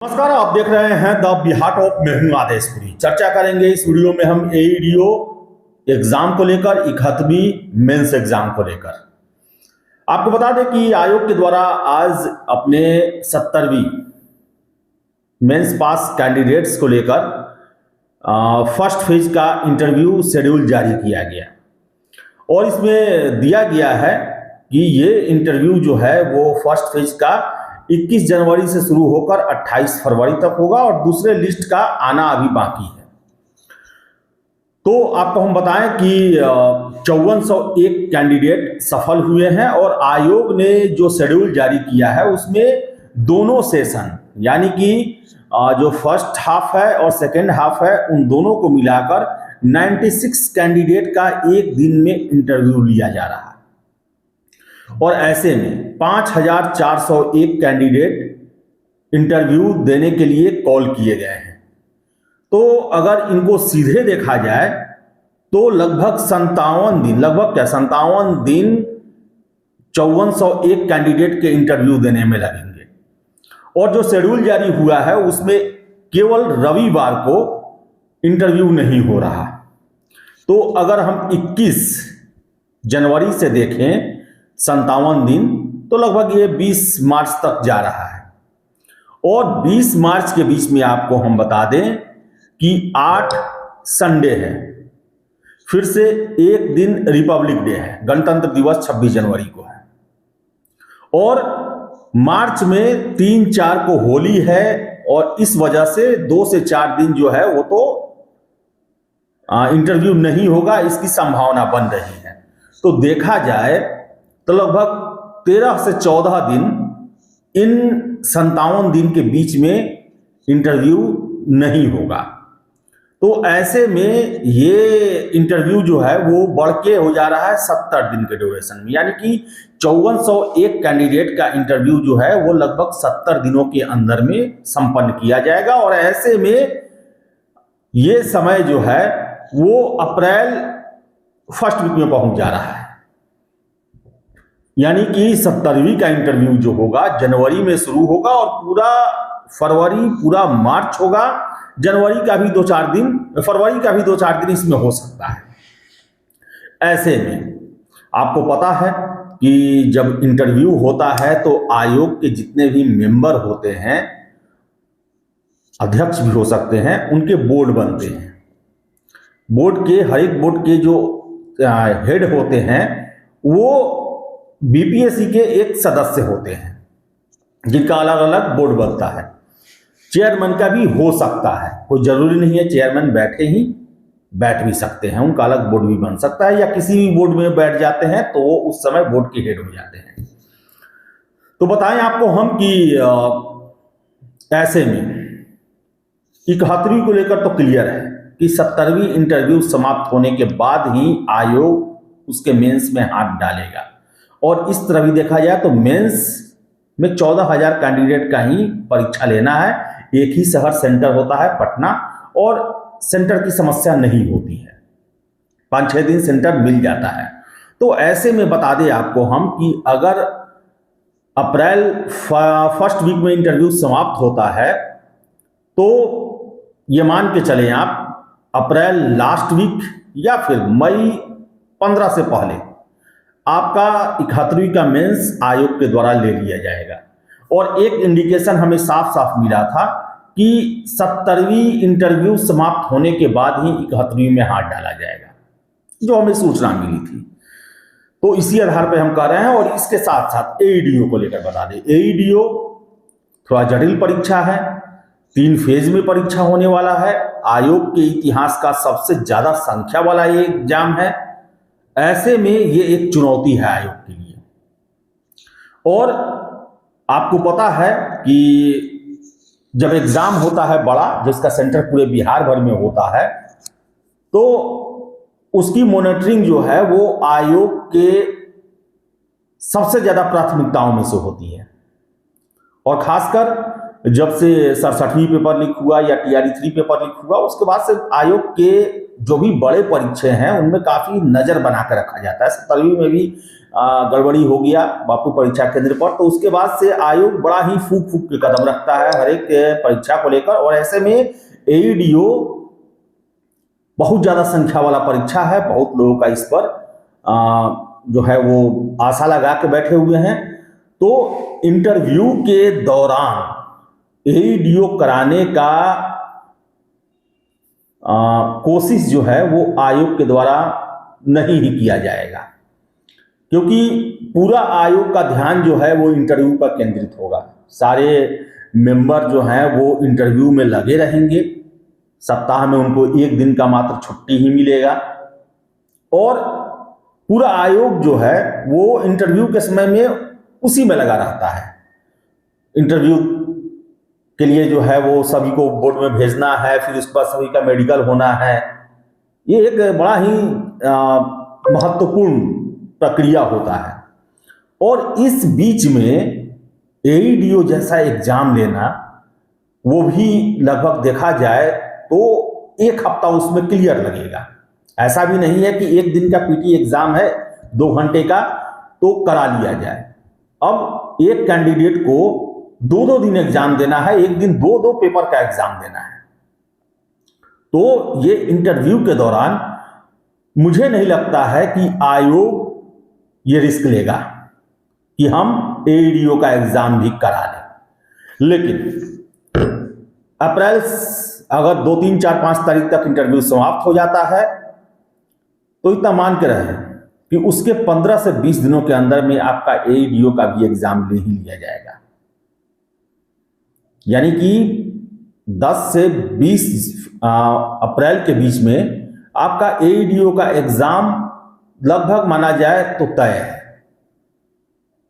नमस्कार, आप देख रहे हैं द बिहार ऑफ। मैं हूं आदेशपुरी। चर्चा करेंगे इस वीडियो में हम एईडीओ एग्जाम को लेकर, 71वीं मेंस एग्जाम को लेकर। आपको बता दें कि आयोग के द्वारा आज अपने 70वीं मेंस पास कैंडिडेट्स को लेकर फर्स्ट फेज का इंटरव्यू शेड्यूल जारी किया गया और इसमें दिया गया है कि ये इंटरव्यू जो है वो फर्स्ट फेज का 21 जनवरी से शुरू होकर 28 फरवरी तक होगा और दूसरे लिस्ट का आना अभी बाकी है। तो आपको हम बताएं कि 5401 कैंडिडेट सफल हुए हैं और आयोग ने जो शेड्यूल जारी किया है उसमें दोनों सेशन यानी कि जो फर्स्ट हाफ है और सेकेंड हाफ है उन दोनों को मिलाकर 96 कैंडिडेट का एक दिन में इंटरव्यू लिया जा रहा है और ऐसे में 5401 कैंडिडेट इंटरव्यू देने के लिए कॉल किए गए हैं। तो अगर इनको सीधे देखा जाए तो लगभग 57 दिन 5401 कैंडिडेट के इंटरव्यू देने में लगेंगे और जो शेड्यूल जारी हुआ है उसमें केवल रविवार को इंटरव्यू नहीं हो रहा। तो अगर हम 21 जनवरी से देखें 57 दिन तो लगभग ये 20 मार्च तक जा रहा है और 20 मार्च के बीच में आपको हम बता दें कि 8 संडे है, फिर से एक दिन रिपब्लिक डे है, गणतंत्र दिवस 26 जनवरी को है और मार्च में 3-4 को होली है और इस वजह से 2 से 4 दिन जो है वो तो इंटरव्यू नहीं होगा, इसकी संभावना बन रही है। तो देखा जाए तो लगभग 13 से 14 दिन इन 57 दिन के बीच में इंटरव्यू नहीं होगा। तो ऐसे में ये इंटरव्यू जो है वो बढ़ के हो जा रहा है 70 दिन के ड्यूरेशन में, यानी कि 5401 कैंडिडेट का इंटरव्यू जो है वो लगभग 70 दिनों के अंदर में संपन्न किया जाएगा और ऐसे में ये समय जो है वो अप्रैल फर्स्ट वीक में पहुंच जा रहा है, यानी कि 70वीं का इंटरव्यू जो होगा जनवरी में शुरू होगा और पूरा फरवरी पूरा मार्च होगा, जनवरी का भी 2-4 दिन, फरवरी का भी 2-4 दिन इसमें हो सकता है। ऐसे में आपको पता है कि जब इंटरव्यू होता है तो आयोग के जितने भी मेंबर होते हैं, अध्यक्ष भी हो सकते हैं, उनके बोर्ड बनते हैं। बोर्ड के हर एक बोर्ड के जो हेड होते हैं वो बीपीएससी के एक सदस्य होते हैं जिनका अलग अलग बोर्ड बनता है। चेयरमैन का भी हो सकता है, कोई जरूरी नहीं है चेयरमैन बैठ भी सकते हैं, उनका अलग बोर्ड भी बन सकता है या किसी भी बोर्ड में बैठ जाते हैं तो वो उस समय बोर्ड के हेड हो जाते हैं। तो बताएं आपको हम कि ऐसे में 71वीं को लेकर तो क्लियर है कि 70वीं इंटरव्यू समाप्त होने के बाद ही आयोग उसके मेंस में हाथ डालेगा और इस तरह भी देखा जाए तो मेंस में 14,000 कैंडिडेट का ही परीक्षा लेना है। एक ही शहर सेंटर होता है पटना और सेंटर की समस्या नहीं होती है, 5-6 दिन सेंटर मिल जाता है। तो ऐसे में बता दें आपको हम कि अगर अप्रैल फर्स्ट वीक में इंटरव्यू समाप्त होता है तो ये मान के चलें आप अप्रैल लास्ट वीक या फिर मई 15 से पहले आपका 71वीं का मेंस आयोग के द्वारा ले लिया जाएगा और एक इंडिकेशन हमें साफ साफ मिला था कि 70वीं इंटरव्यू समाप्त होने के बाद ही 71वीं में हाथ डाला जाएगा, जो हमें सूचना मिली थी। तो इसी आधार पर हम कह रहे हैं और इसके साथ साथ एईडीओ को लेकर बता दें, एईडीओ थोड़ा जटिल परीक्षा है, 3 फेज में परीक्षा होने वाला है, आयोग के इतिहास का सबसे ज्यादा संख्या वाला ये एग्जाम है। ऐसे में ये एक चुनौती है आयोग के लिए और आपको पता है कि जब एग्जाम होता है बड़ा, जिसका सेंटर पूरे बिहार भर में होता है, तो उसकी मॉनिटरिंग जो है वो आयोग के सबसे ज्यादा प्राथमिकताओं में से होती है और खासकर जब से 67वीं पेपर लीक हुआ या TRE 3 पेपर लीक हुआ उसके बाद से आयोग के जो भी बड़े परीक्षे हैं उनमें काफ़ी नज़र बना कर रखा जाता है। 17वीं में भी गड़बड़ी हो गया बापू परीक्षा केंद्र पर, तो उसके बाद से आयोग बड़ा ही फूक फूक के कदम रखता है हर एक परीक्षा को लेकर। और ऐसे में एईडीओ बहुत ज़्यादा संख्या वाला परीक्षा है, बहुत लोगों का इस पर जो है वो आशा लगा के बैठे हुए हैं। तो इंटरव्यू के दौरान एईडीओ कराने का कोशिश जो है वो आयोग के द्वारा नहीं ही किया जाएगा, क्योंकि पूरा आयोग का ध्यान जो है वो इंटरव्यू पर केंद्रित होगा। सारे मेंबर जो हैं वो इंटरव्यू में लगे रहेंगे, सप्ताह में उनको एक दिन का मात्र छुट्टी ही मिलेगा और पूरा आयोग जो है वो इंटरव्यू के समय में उसी में लगा रहता है। इंटरव्यू के लिए जो है वो सभी को बोर्ड में भेजना है, फिर उस पर सभी का मेडिकल होना है। ये एक बड़ा ही महत्वपूर्ण प्रक्रिया होता है। और इस बीच में एईडीओ जैसा एग्जाम लेना, वो भी लगभग देखा जाए तो एक हफ्ता उसमें क्लियर लगेगा। ऐसा भी नहीं है कि एक दिन का पीटी एग्जाम है 2 घंटे का तो करा लिया जाए। अब एक कैंडिडेट को 2-2 दिन एग्जाम देना है, एक दिन 2-2 पेपर का एग्जाम देना है। तो ये इंटरव्यू के दौरान मुझे नहीं लगता है कि आयोग ये रिस्क लेगा कि हम एईडीओ का एग्जाम भी करा लें। लेकिन अप्रैल अगर 2, 3, 4, 5 तारीख तक इंटरव्यू समाप्त हो जाता है तो इतना मान के रहे कि उसके 15 से 20 दिनों के अंदर में आपका एईडीओ का भी एग्जाम ले ही लिया जाएगा। यानी कि 10 से 20 अप्रैल के बीच में आपका एईडीओ का एग्जाम लगभग माना जाए तो तय है।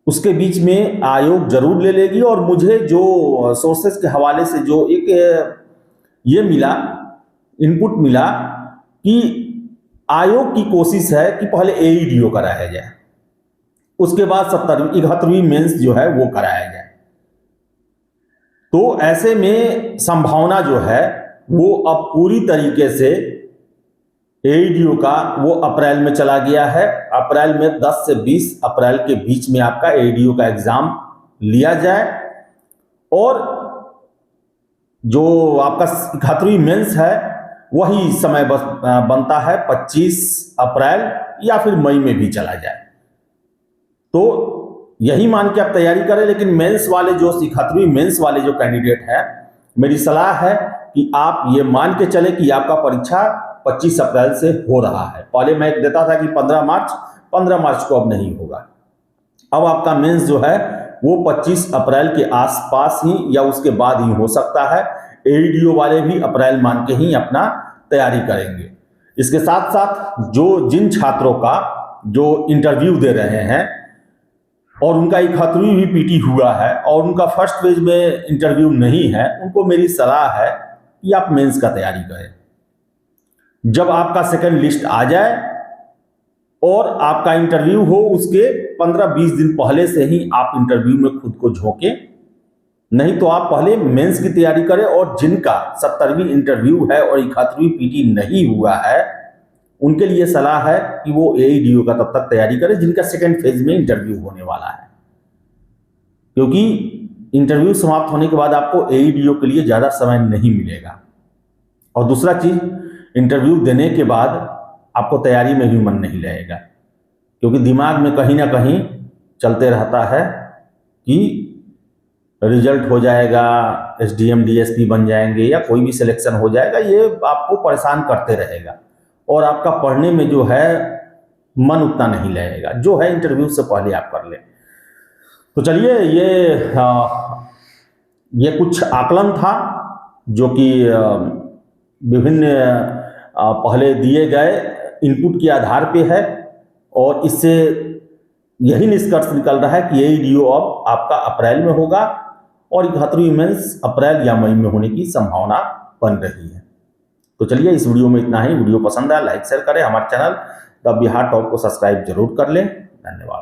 उसके बीच में आयोग जरूर ले लेगी। और मुझे जो सोर्सेस के हवाले से जो एक ये मिला, इनपुट मिला कि आयोग की कोशिश है कि पहले एईडीओ कराया जाए, उसके बाद 71वीं मेंस जो है वो कराया जाए। तो ऐसे में संभावना जो है वो अब पूरी तरीके से एईडीओ का वो अप्रैल में चला गया है। अप्रैल में 10 से 20 अप्रैल के बीच में आपका एईडीओ का एग्जाम लिया जाए और जो आपका 71वीं मेंस है वही समय बनता है 25 अप्रैल या फिर मई में भी चला जाए। तो यही मान के आप तैयारी करें। लेकिन मेंस वाले जो 71वीं मेंस वाले जो कैंडिडेट हैं, मेरी सलाह है कि आप ये मान के चले कि आपका परीक्षा 25 अप्रैल से हो रहा है। पहले मैं देता था कि 15 मार्च को अब नहीं होगा। अब आपका मेंस जो है वो 25 अप्रैल के आसपास ही या उसके बाद ही हो सकता है। एईडीओ वाले भी अप्रैल मान के ही अपना तैयारी करेंगे। इसके साथ साथ जिन छात्रों का जो इंटरव्यू दे रहे हैं और उनका 71वीं भी पीटी हुआ है और उनका फर्स्ट फेज में इंटरव्यू नहीं है, उनको मेरी सलाह है कि आप मेंस का तैयारी करें। जब आपका सेकंड लिस्ट आ जाए और आपका इंटरव्यू हो, उसके 15-20 दिन पहले से ही आप इंटरव्यू में खुद को झोंकें। नहीं तो आप पहले मेंस की तैयारी करें। और जिनका 70वीं इंटरव्यू है और 71वीं पीटी नहीं हुआ है, उनके लिए सलाह है कि वो एईडीओ का तब तक तैयारी करें जिनका सेकंड फेज में इंटरव्यू होने वाला है, क्योंकि इंटरव्यू समाप्त होने के बाद आपको एईडीओ के लिए ज़्यादा समय नहीं मिलेगा। और दूसरा चीज़, इंटरव्यू देने के बाद आपको तैयारी में भी मन नहीं लगेगा, क्योंकि दिमाग में कहीं ना कहीं चलते रहता है कि रिजल्ट हो जाएगा, एसडीएम डीएसपी बन जाएंगे या कोई भी सिलेक्शन हो जाएगा। ये आपको परेशान करते रहेगा और आपका पढ़ने में जो है मन उतना नहीं लगेगा। जो है इंटरव्यू से पहले आप कर लें। तो चलिए, ये कुछ आकलन था जो कि विभिन्न पहले दिए गए इनपुट के आधार पे है और इससे यही निष्कर्ष निकल रहा है कि एईडीओ अब आपका अप्रैल में होगा और 71वीं मेंस अप्रैल या मई में होने की संभावना बन रही है। तो चलिए, इस वीडियो में इतना ही। वीडियो पसंद आया लाइक शेयर करें, हमारे चैनल द बिहार टॉप को सब्सक्राइब जरूर कर लें। धन्यवाद।